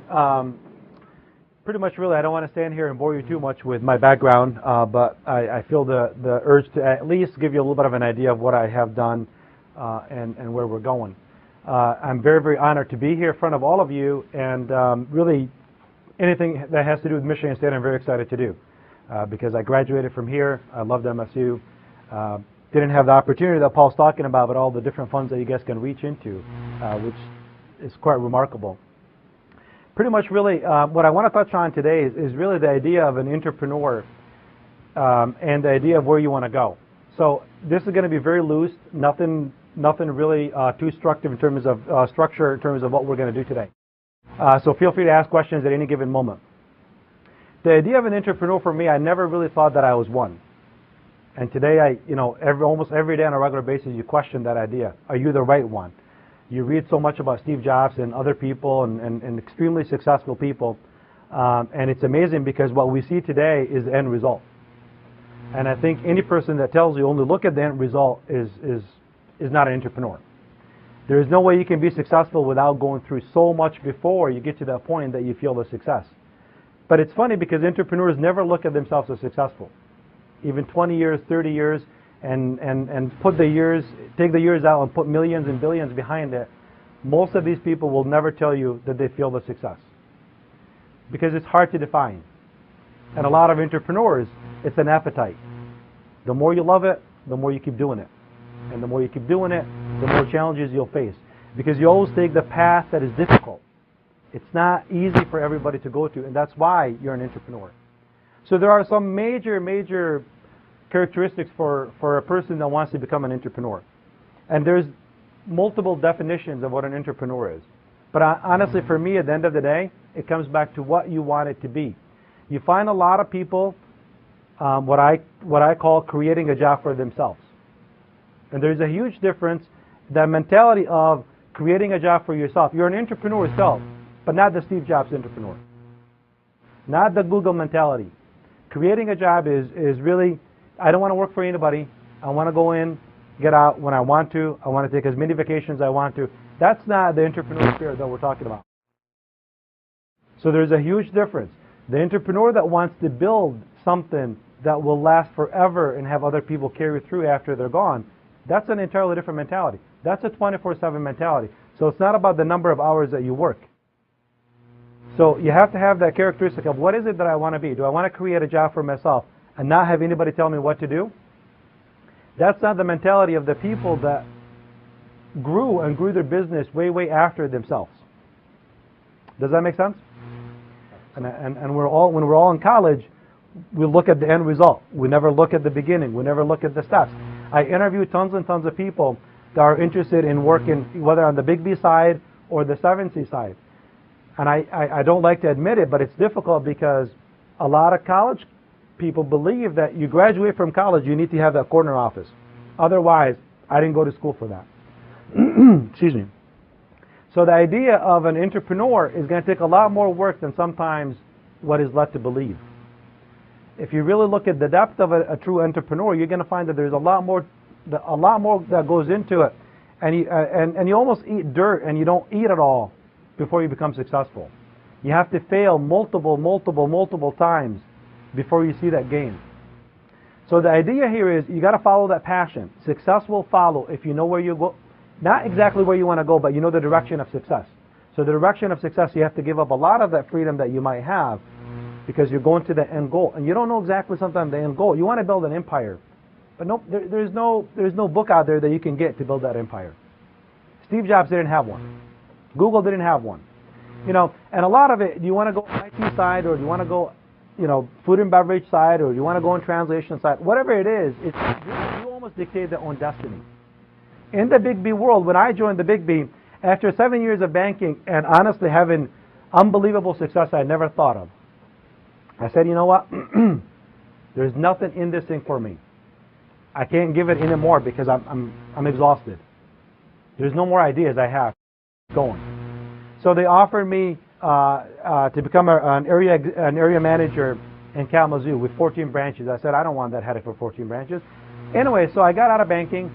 Pretty much, really, I don't want to stand here and bore you too much with my background, but I feel the urge to at least give you a little bit of an idea of what I have done and where we're going. I'm very, very honored to be here in front of all of you, and really anything that has to do with Michigan State I'm very excited to do because I graduated from here. I loved MSU. Didn't have the opportunity that Paul's talking about, but all the different funds that you guys can reach into, which is quite remarkable. Pretty much, really, what I want to touch on today is really the idea of an entrepreneur and the idea of where you want to go. So this is going to be very loose, nothing really too structured in terms of structure in terms of what we're going to do today. So feel free to ask questions at any given moment. The idea of an entrepreneur for me, I never really thought that I was one. And today, almost every day on a regular basis, you question that idea. Are you the right one? You read so much about Steve Jobs and other people and extremely successful people, and it's amazing because what we see today is the end result. And I think any person that tells you only look at the end result is not an entrepreneur. There is no way you can be successful without going through so much before you get to that point that you feel the success. But it's funny because entrepreneurs never look at themselves as successful. Even 20 years, 30 years, and take the years out and put millions and billions behind it, most of these people will never tell you that they feel the success. Because it's hard to define. And a lot of entrepreneurs, it's an appetite. The more you love it, the more you keep doing it. And the more you keep doing it, the more challenges you'll face. Because you always take the path that is difficult. It's not easy for everybody to go to, and that's why you're an entrepreneur. So there are some major characteristics for a person that wants to become an entrepreneur. And there's multiple definitions of what an entrepreneur is. But honestly, for me, at the end of the day, it comes back to what you want it to be. You find a lot of people, what I call creating a job for themselves. And there's a huge difference, that mentality of creating a job for yourself. You're an entrepreneur yourself, but not the Steve Jobs entrepreneur. Not the Google mentality. Creating a job is really, I don't want to work for anybody. I want to go in, get out when I want to. I want to take as many vacations as I want to. That's not the entrepreneurial spirit that we're talking about. So there's a huge difference. The entrepreneur that wants to build something that will last forever and have other people carry through after they're gone, that's an entirely different mentality. That's a 24/7 mentality. So it's not about the number of hours that you work. So you have to have that characteristic of what is it that I want to be? Do I want to create a job for myself and not have anybody tell me what to do? That's not the mentality of the people that grew their business way after themselves. Does that make sense? And when we're all in college, we look at the end result. We never look at the beginning. We never look at the steps. I interview tons and tons of people that are interested in working whether on the Big B side or the 7C side. And I don't like to admit it, but it's difficult because a lot of college people believe that you graduate from college, you need to have that corner office. Otherwise, I didn't go to school for that. Excuse me. So the idea of an entrepreneur is going to take a lot more work than sometimes what is led to believe. If you really look at the depth of a true entrepreneur, you're going to find that there's a lot more that goes into it. And you almost eat dirt and you don't eat it all before you become successful. You have to fail multiple times before you see that gain. So the idea here is you got to follow that passion. Success will follow if you know where you go. Not exactly where you want to go, but you know the direction of success. So the direction of success, you have to give up a lot of that freedom that you might have because you're going to the end goal. And you don't know exactly sometimes the end goal. You want to build an empire. But no, there's no book out there that you can get to build that empire. Steve Jobs didn't have one. Google didn't have one. And a lot of it, do you want to go IT side or do you want to go, food and beverage side or do you want to go on translation side? Whatever it is, you almost dictate their own destiny. In the Big B world, when I joined the Big B, after 7 years of banking and honestly having unbelievable success I never thought of, I said, you know what? There's nothing in this thing for me. I can't give it anymore because I'm exhausted. There's no more ideas I have going. So they offered me to become an area manager in Kalamazoo with 14 branches. I said, I don't want that headache for 14 branches. Anyway, so I got out of banking.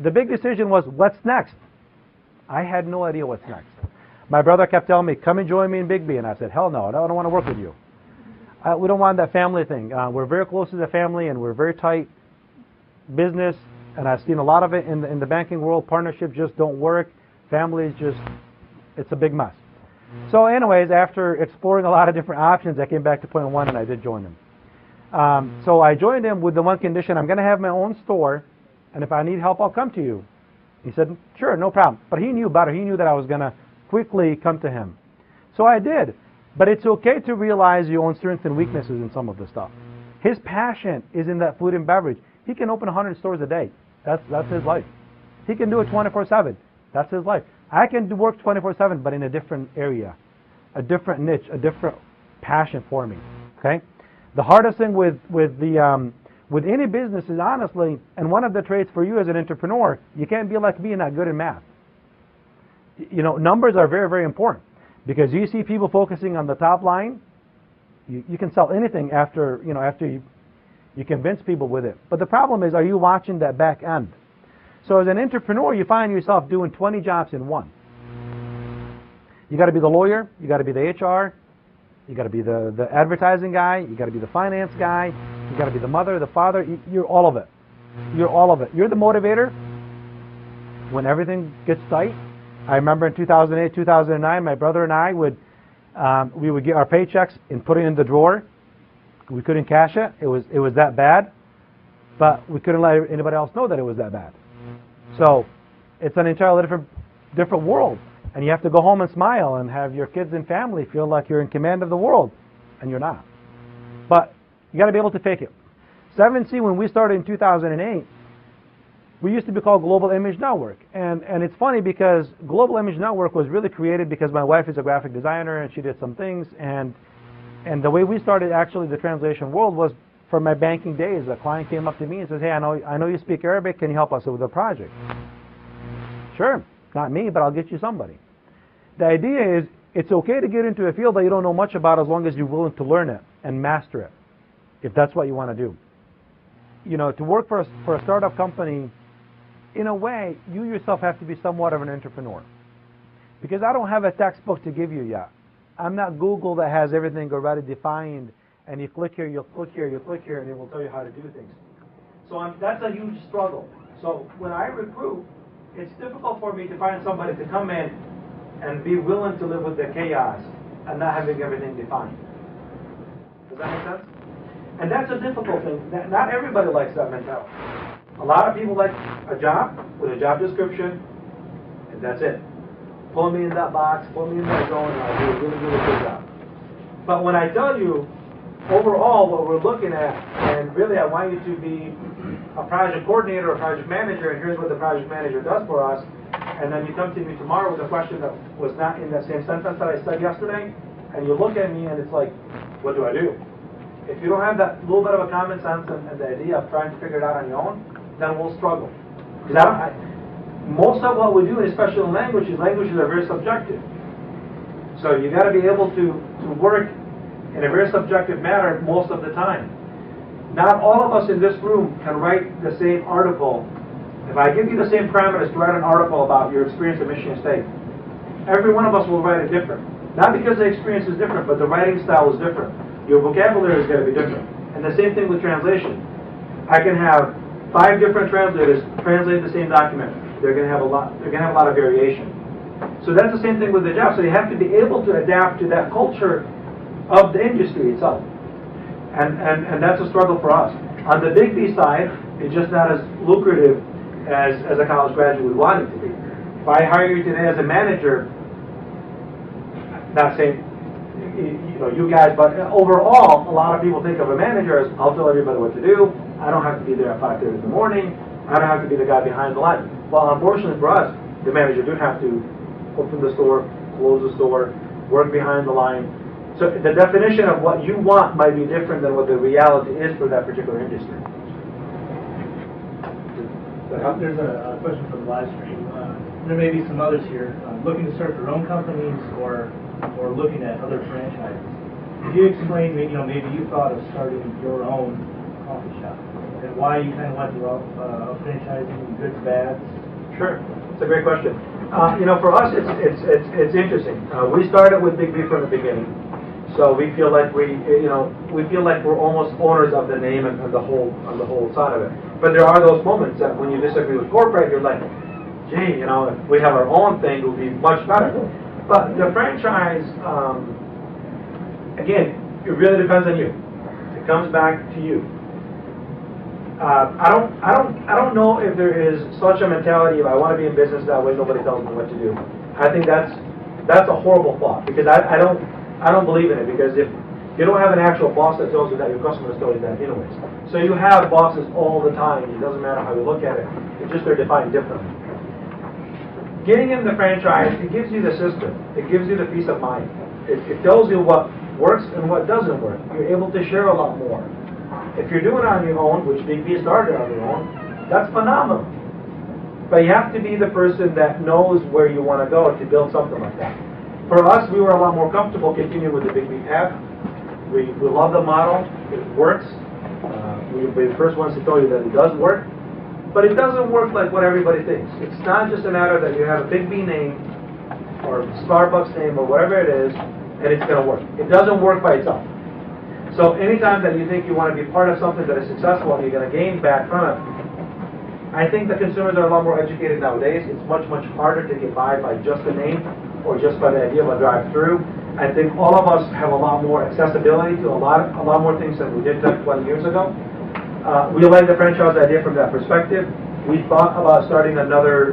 The big decision was, what's next? I had no idea what's next. My brother kept telling me, come and join me in Big B. And I said, hell no, I don't want to work with you. We don't want that family thing. We're very close as a family, and we're very tight business. And I've seen a lot of it in the banking world. Partnerships just don't work. Families just, it's a big mess. So anyways, after exploring a lot of different options, I came back to point one, and I did join him. So I joined him with the one condition: I'm going to have my own store, and if I need help, I'll come to you. He said, sure, no problem. But he knew better. He knew that I was going to quickly come to him. So I did. But it's okay to realize your own strengths and weaknesses in some of the stuff. His passion is in that food and beverage. He can open 100 stores a day. That's his life. He can do it 24/7. That's his life. I can do work 24/7, but in a different area, a different niche, a different passion for me. Okay. The hardest thing with any business is, honestly, and one of the traits for you as an entrepreneur, you can't be like me and not good in math. You know, numbers are very, very important, because you see people focusing on the top line. You can sell anything after you convince people with it. But the problem is, are you watching that back end? So as an entrepreneur, you find yourself doing 20 jobs in one. You got to be the lawyer, you got to be the HR, you got to be the advertising guy, you got to be the finance guy, you got to be the mother, the father. You're all of it. You're all of it. You're the motivator when everything gets tight. I remember in 2008, 2009, my brother and I would get our paychecks and put it in the drawer. We couldn't cash it. It was that bad, but we couldn't let anybody else know that it was that bad. So it's an entirely different world, and you have to go home and smile and have your kids and family feel like you're in command of the world, and you're not. But you got to be able to fake it. 7C, when we started in 2008, we used to be called Global Image Network, and it's funny because Global Image Network was really created because my wife is a graphic designer and she did some things, and the way we started actually the translation world was from my banking days. A client came up to me and says, hey, I know you speak Arabic, can you help us with a project? Sure, not me, but I'll get you somebody. The idea is, it's okay to get into a field that you don't know much about as long as you're willing to learn it and master it, if that's what you want to do. You know, to work for a startup company, in a way, you yourself have to be somewhat of an entrepreneur. Because I don't have a textbook to give you yet. I'm not Google that has everything already defined, and you click here, you'll click here, you'll click here, and it will tell you how to do things. So that's a huge struggle. So when I recruit, it's difficult for me to find somebody to come in and be willing to live with the chaos and not having everything defined. Does that make sense? And that's a difficult thing. Not everybody likes that mentality. A lot of people like a job with a job description, and that's it. Pull me in that box, pull me in that zone, and I'll do a really, really good job. But when I tell you, overall, what we're looking at, and really I want you to be a project coordinator or project manager, and here's what the project manager does for us, and then you come to me tomorrow with a question that was not in that same sentence that I said yesterday, and you look at me and it's like, what do I do? If you don't have that little bit of a common sense and the idea of trying to figure it out on your own, then we'll struggle. Because most of what we do, especially in languages are very subjective. So you got to be able to work in a very subjective manner most of the time. Not all of us in this room can write the same article. If I give you the same parameters to write an article about your experience at Michigan State, every one of us will write it different. Not because the experience is different, but the writing style is different. Your vocabulary is going to be different. And the same thing with translation. I can have 5 different translators translate the same document. They're going to have a lot of variation. So that's the same thing with the job. So you have to be able to adapt to that culture of the industry itself. And that's a struggle for us. On the Big B side, it's just not as lucrative as a college graduate would want it to be. If I hire you today as a manager, not saying you guys, but overall, a lot of people think of a manager as, I'll tell everybody what to do. I don't have to be there at 5:30 in the morning. I don't have to be the guy behind the line. Well, unfortunately for us, the manager do have to open the store, close the store, work behind the line. So the definition of what you want might be different than what the reality is for that particular industry. There's a question from the live stream. There may be some others here looking to start their own companies or looking at other franchises. Could you explain, maybe you thought of starting your own coffee shop and why you kind of went through franchising, goods, bads? Sure, it's a great question. For us, it's interesting. We started with Big B from the beginning, so we feel like we're almost owners of the name and the whole side of it. But there are those moments that when you disagree with corporate, you're like, gee, if we have our own thing, it would be much better. But the franchise, again, it really depends on you. It comes back to you. I don't know if there is such a mentality of I want to be in business that way, nobody tells me what to do. I think that's a horrible thought, because I don't believe in it, because if you don't have an actual boss that tells you that, your customers tell you that anyways. So you have bosses all the time. It doesn't matter how you look at it. It's just they're defined differently. Getting in the franchise, it gives you the system. It gives you the peace of mind. It tells you what works and what doesn't work. You're able to share a lot more. If you're doing it on your own, which Big B started on your own, that's phenomenal. But you have to be the person that knows where you want to go to build something like that. For us, we were a lot more comfortable continuing with the Big B path. We love the model. It works. We'll be the first ones to tell you that it does work. But it doesn't work like what everybody thinks. It's not just a matter that you have a Big B name or Starbucks name or whatever it is, and it's going to work. It doesn't work by itself. So anytime that you think you want to be part of something that is successful and you're going to gain back from it, I think the consumers are a lot more educated nowadays. It's much, much harder to get by just the name or just by the idea of a drive-through. I think all of us have a lot more accessibility to a lot more things than we did 10, 20 years ago. We like the franchise idea from that perspective. We thought about starting another,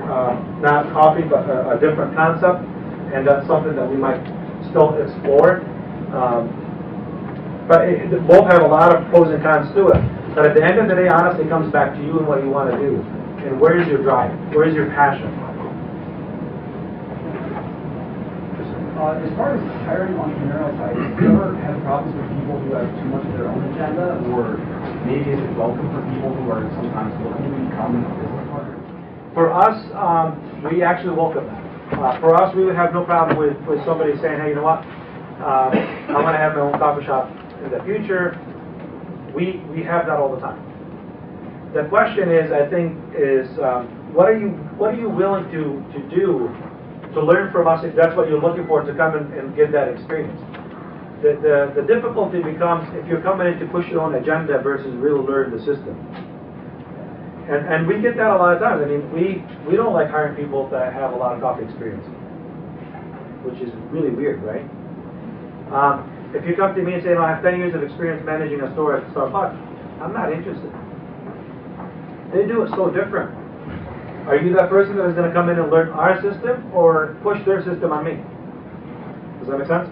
not coffee, but a different concept, and that's something that we might still explore. But both have a lot of pros and cons to it. But at the end of the day, honestly, it comes back to you and what you want to do. And where is your drive? Where is your passion? As far as hiring entrepreneurial side, do you ever have problems with people who have too much of their own agenda? Or maybe is it welcome for people who are sometimes looking to become a business partner? For us, we actually welcome that. For us, we would have no problem with somebody saying, hey, you know what? I want to have my own coffee shop in the future. We have that all the time. The question is, I think, what are you willing to do to learn from us if that's what you're looking for, to come and get that experience? The difficulty becomes if you're coming in to push your own agenda versus really learn the system. And we get that a lot of times. I mean, we don't like hiring people that have a lot of coffee experience, which is really weird, right? If you come to me and say, no, I have 10 years of experience managing a store at Starbucks, I'm not interested. They do it so different. Are you that person that is going to come in and learn our system or push their system on me? Does that make sense?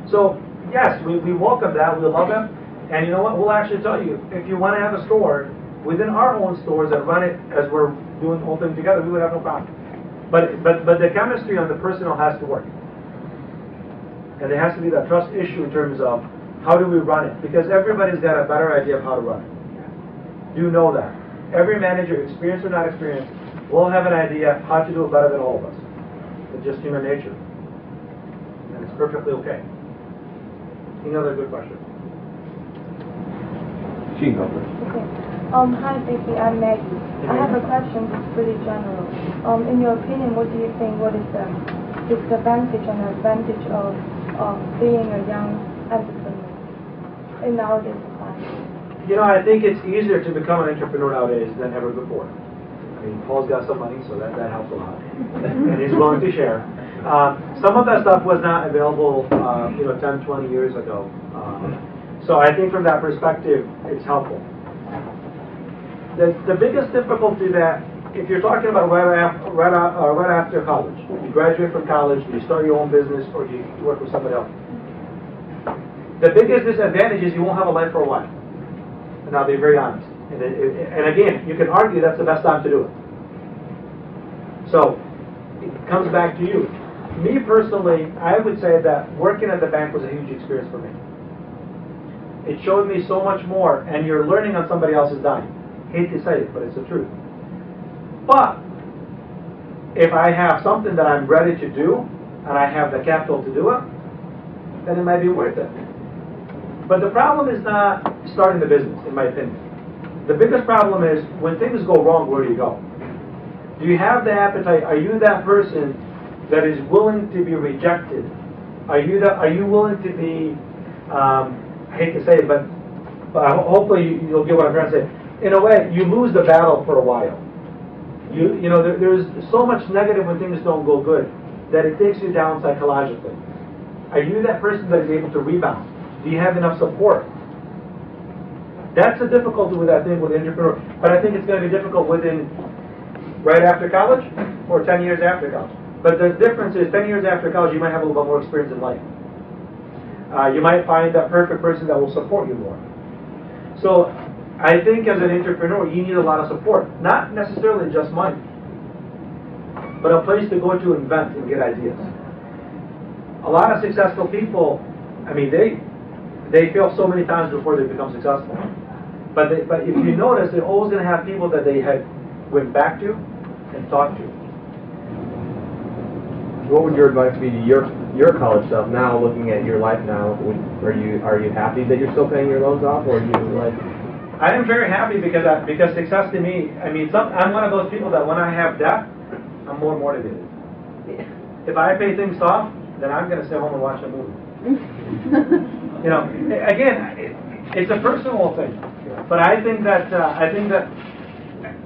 So, yes, we welcome that. We love it. And you know what? We'll actually tell you, if you want to have a store within our own stores that run it as we're doing the whole thing together, we would have no problem. But the chemistry on the personal has to work. And there has to be that trust issue in terms of how do we run it? Because everybody's got a better idea of how to run it. Do know that. Every manager, experienced or not experienced, will have an idea how to do it better than all of us. It's just human nature. And it's perfectly okay. Another good question. Gene, go first. Okay. Hi, Vicky. I'm Maggie. I have a question that's pretty general. In your opinion, what do you think? What is the disadvantage and advantage of being a young entrepreneur in nowadays society? You know, I think it's easier to become an entrepreneur nowadays than ever before. I mean, Paul's got some money, so that helps a lot. And he's willing to share. Some of that stuff was not available, 10, 20 years ago. So I think from that perspective, it's helpful. The biggest difficulty that, if you're talking about right after college, you graduate from college, you start your own business, or you work with somebody else. The biggest disadvantage is you won't have a life for a while. And I'll be very honest. And again, you can argue that's the best time to do it. So, it comes back to you. Me personally, I would say that working at the bank was a huge experience for me. It showed me so much more, and you're learning on somebody else's dime. Hate to say it, but it's the truth. But, if I have something that I'm ready to do, and I have the capital to do it, then it might be worth it. But the problem is not starting the business, in my opinion. The biggest problem is when things go wrong, where do you go? Do you have the appetite? Are you that person that is willing to be rejected? Are you willing to be, I hate to say it, but hopefully you'll get what I'm trying to say. In a way, you lose the battle for a while. You know, there's so much negative when things don't go good that it takes you down psychologically. Are you that person that is able to rebound? Do you have enough support? That's the difficulty with that thing with the entrepreneur. But I think it's going to be difficult within right after college or 10 years after college. But the difference is 10 years after college, you might have a little bit more experience in life. You might find that perfect person that will support you more. So I think as an entrepreneur, you need a lot of support. Not necessarily just money, but a place to go to invent and get ideas. A lot of successful people, I mean, they fail so many times before they become successful. But if you notice, they're always going to have people that they had went back to and talked to. What would your advice be to your college self now, looking at your life now? Are you happy that you're still paying your loans off, or are you like? I am very happy because success to me, I mean, I'm one of those people that when I have debt, I'm more motivated. If I pay things off, then I'm going to stay home and watch a movie. You know, again, it's a personal thing, but I think that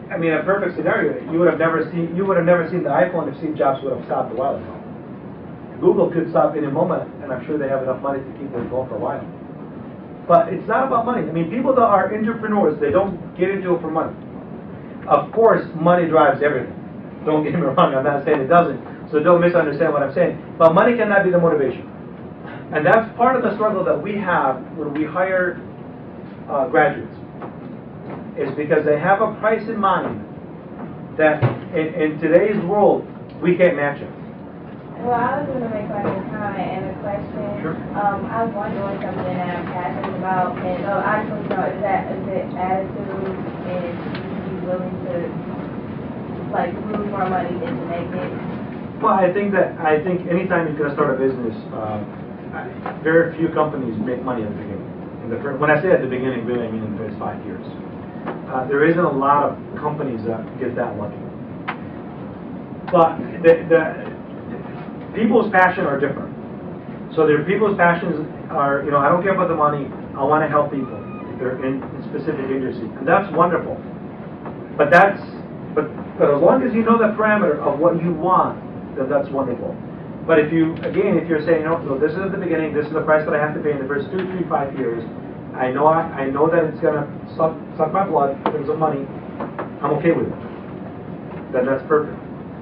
I mean, a perfect scenario, you would have never seen the iPhone if Steve Jobs would have stopped a while ago. Google could stop any moment, and I'm sure they have enough money to keep them going for a while. But it's not about money. I mean, people that are entrepreneurs, they don't get into it for money. Of course, money drives everything. Don't get me wrong, I'm not saying it doesn't, so don't misunderstand what I'm saying. But money cannot be the motivation. And that's part of the struggle that we have when we hire graduates, is because they have a price in mind that in today's world, we can't match it. Well, I was going to make like a comment and a question. Sure. I was wondering something that I'm passionate about, and I just want to know, is it attitude, and be willing to like lose more money than to make it? Well, I think anytime you're going to start a business, very few companies make money at the beginning. When I say at the beginning, really, I mean in the first 5 years. There isn't a lot of companies that get that lucky. But the people's passion are different. So their people's passions are, you know, I don't care about the money. I want to help people if they're in specific industry, and that's wonderful. But as long as you know the parameter of what you want, then that's wonderful. But if you're saying, no, this is at the beginning, this is the price that I have to pay in the first 2, 3, 5 years. I know that it's gonna suck my blood in terms of money. I'm okay with it. Then that's perfect.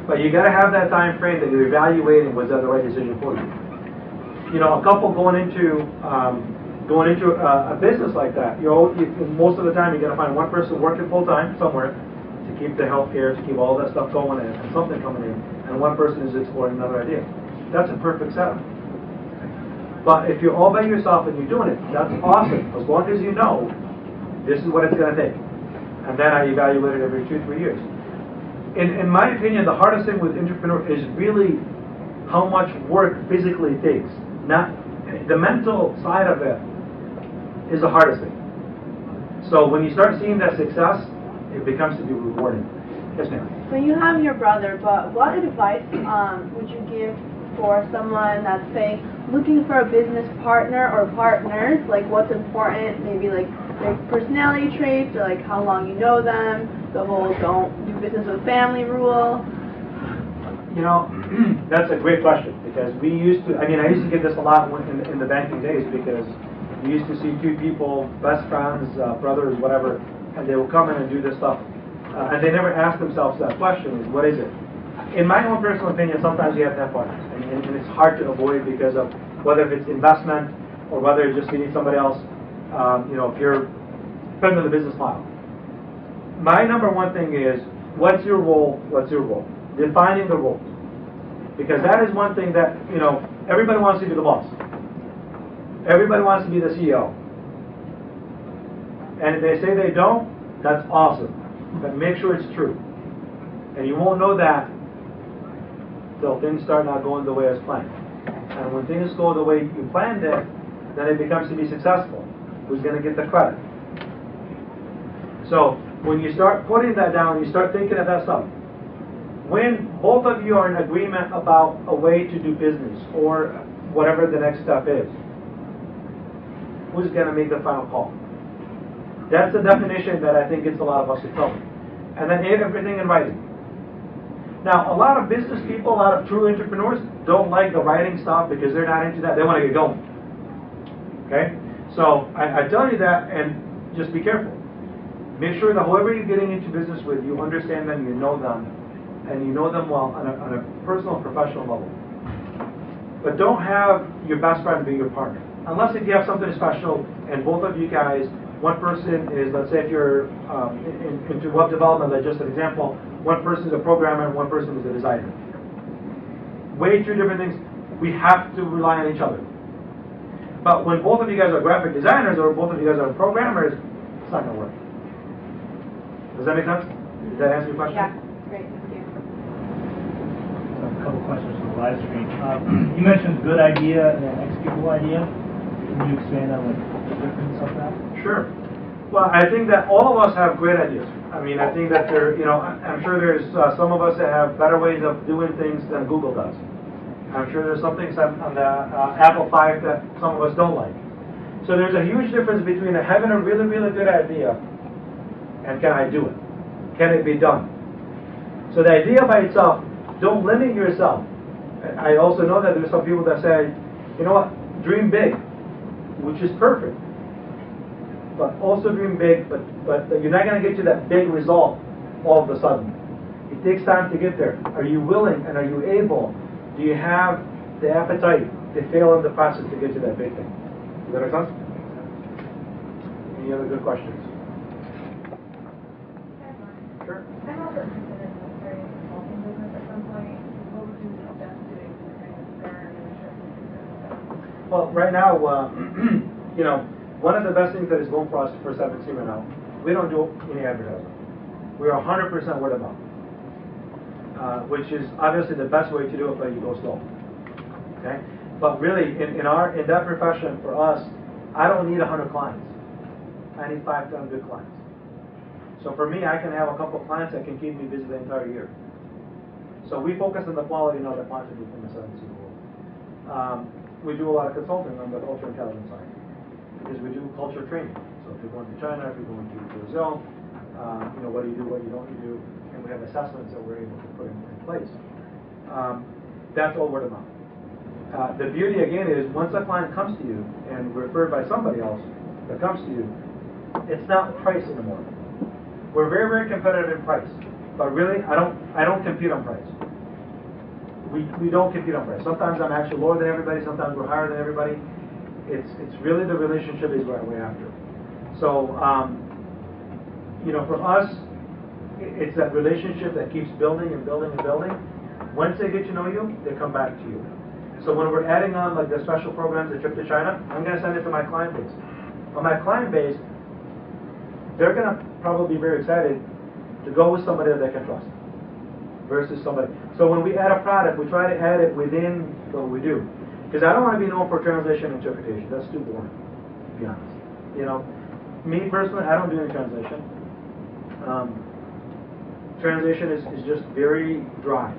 But you got to have that time frame that you're evaluating, was that the right decision for you? You know, a couple going into a business like that, most of the time you got to find one person working full time somewhere to keep the health care, to keep all that stuff going and something coming in, and one person is exploring another idea. That's a perfect setup. But if you're all by yourself and you're doing it, that's awesome, as long as you know this is what it's going to take. And then I evaluate it every 2, 3 years. In my opinion, the hardest thing with entrepreneur is really how much work physically it takes. Not the mental side of it is the hardest thing. So when you start seeing that success, it becomes to be rewarding. Yes, ma'am. So you have your brother, but what advice would you give for someone that's, say, looking for a business partner or partners? Like, what's important? Maybe like their personality traits, or like how long you know them. The whole don't do business with family rule. You know, that's a great question, because I used to get this a lot in the banking days, because we used to see two people, best friends, brothers, whatever, and they will come in and do this stuff, and they never ask themselves that question, is what is it? In my own personal opinion, sometimes you have to have partners, and it's hard to avoid because of whether it's investment or whether it's just you need somebody else, if you're depending on the business model. My number one thing is, what's your role? What's your role? Defining the role. Because that is one thing that, everybody wants to be the boss. Everybody wants to be the CEO. And if they say they don't, that's awesome. But make sure it's true. And you won't know that till things start not going the way as planned. And when things go the way you planned it, then it becomes to be successful. Who's going to get the credit? So when you start putting that down, you start thinking of that stuff. when both of you are in agreement about a way to do business or whatever the next step is, who's going to make the final call? That's the definition that I think gets a lot of us in trouble. And then everything in writing. Now, a lot of business people, a lot of true entrepreneurs don't like the writing stuff because they're not into that. They want to get going. Okay? So I tell you that, and just be careful. Make sure that whoever you're getting into business with, you understand them, you know them, and you know them well on a personal, professional level. But don't have your best friend be your partner. Unless if you have something special, and both of you guys, one person is, let's say if you're into web development, like just an example, one person is a programmer and one person is a designer. Way two different things. We have to rely on each other. But when both of you guys are graphic designers or both of you guys are programmers, it's not going to work. Does that make sense? Does that answer your question? Yeah, great, thank you. So a couple questions from the live stream. You mentioned good idea and an executable idea. Can you expand on the difference of that? Sure. Well, I think that all of us have great ideas. I mean, I think that I'm sure there's some of us that have better ways of doing things than Google does. I'm sure there's some things on the Apple 5 that some of us don't like. So there's a huge difference between having a really, really good idea and can I do it? Can it be done? So the idea by itself, don't limit yourself. I also know that there's some people that say, you know what, dream big, which is perfect. But also dream big, but you're not going to get to that big result all of a sudden. It takes time to get there. Are you willing and are you able? Do you have the appetite to fail in the process to get to that big thing? Does that make sense? Any other good questions? Sure. I'm also interested in starting a consulting business at some point. What would you suggest doing to kind of garner interest? Well, right now, one of the best things that is going for us for 7C right now, we don't do any advertising. We are 100% word of mouth, which is obviously the best way to do it, but you go slow. Okay? But really, in that profession, for us, I don't need 100 clients. I need 5 to 100 clients. So for me, I can have a couple of clients that can keep me busy the entire year. So we focus on the quality, not the quantity from the 7C world. We do a lot of consulting on the culture intelligence side. Because we do culture training. So if you're going to China, if you're going to Brazil, what do you do, what you don't do, and we have assessments that we're able to put in place. That's all word of mouth. The beauty again is once a client comes to you and referred by somebody else that comes to you, it's not price anymore. We're very, very competitive in price, but really I don't compete on price. We don't compete on price. Sometimes I'm actually lower than everybody. Sometimes we're higher than everybody. It's really the relationship is what we're after. So, for us, it's that relationship that keeps building and building and building. Once they get to know you, they come back to you. So when we're adding on like the special programs, the trip to China, I'm going to send it to my client base. On my client base, they're going to probably be very excited to go with somebody that they can trust versus somebody. So when we add a product, we try to add it within what we do. Because I don't want to be known for translation and interpretation. That's too boring, to be honest. Me personally, I don't do any translation. Translation is just very dry.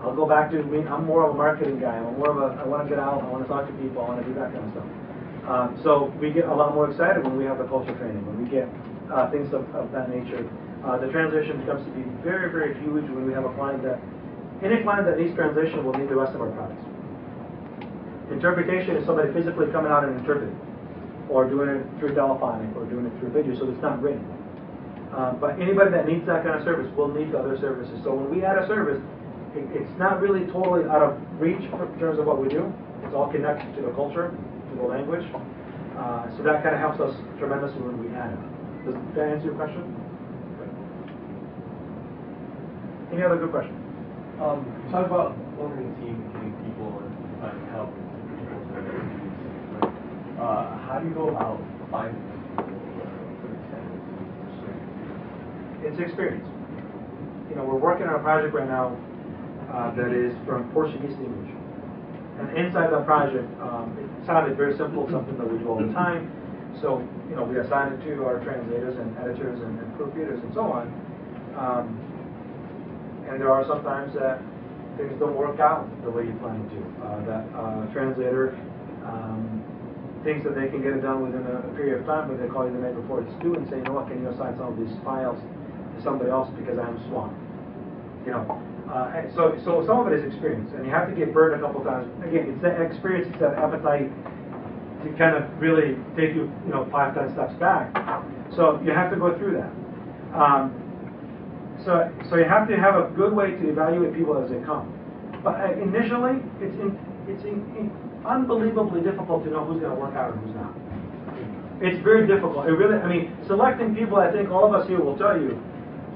I'll go back to me. I'm more of a marketing guy. I want to get out. I want to talk to people. I want to do that kind of stuff. So we get a lot more excited when we have the culture training, when we get things of that nature. The translation becomes to be very, very huge when we have a client any client that needs translation will need the rest of our products. Interpretation is somebody physically coming out and interpreting, or doing it through telephonic, or doing it through video, so it's not written. But anybody that needs that kind of service will need the other services. So when we add a service, it's not really totally out of reach in terms of what we do. It's all connected to the culture, to the language. So that kind of helps us tremendously when we add it. Does that answer your question? Good. Any other good question? Talk about forming a team, getting people, and finding help. How do you go about finding people for the candidates? It's experience. We're working on a project right now that is from Portuguese to English. And inside that project, it sounded very simple, something that we do all the time. So, we assign it to our translators and editors and proofreaders and so on. And there are sometimes that things don't work out the way you plan to. That translator thinks that they can get it done within a period of time, but they call you the night before it's due and say, you know what, can you assign some of these files to somebody else because I'm swamped? You know, so some of it is experience, and you have to get burned a couple times. Again, it's that experience, it's that appetite to kind of really take you, 5, 10 steps back. So you have to go through that. So you have to have a good way to evaluate people as they come. But initially, it's unbelievably difficult to know who's going to work out and who's not. It's very difficult. It really, I mean, selecting people, I think all of us here will tell you,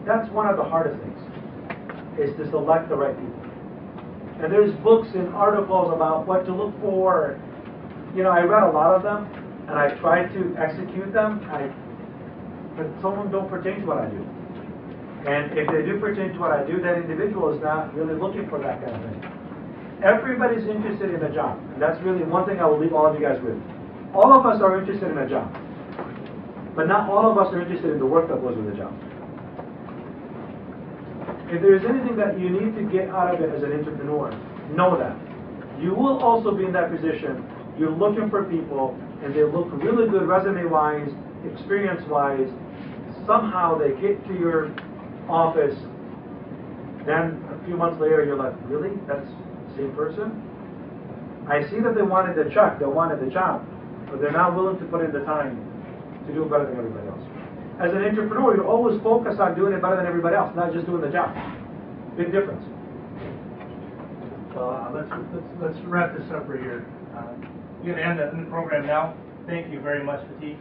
that's one of the hardest things, is to select the right people. And there's books and articles about what to look for. I read a lot of them, and I tried to execute them, but some of them don't pertain to what I do. And if they do pertain to what I do, that individual is not really looking for that kind of thing. Everybody's interested in a job. And that's really one thing I will leave all of you guys with. All of us are interested in a job. But not all of us are interested in the work that goes with the job. If there is anything that you need to get out of it as an entrepreneur, know that. You will also be in that position. You're looking for people, and they look really good resume-wise, experience-wise. Somehow they get to your office, then a few months later you're like, really? That's the same person? I see that they wanted the check, they wanted the job, but they're not willing to put in the time to do it better than everybody else. As an entrepreneur, you're always focused on doing it better than everybody else, not just doing the job. Big difference. Well, let's wrap this up right here. We're going to end the program now. Thank you very much, Fatih.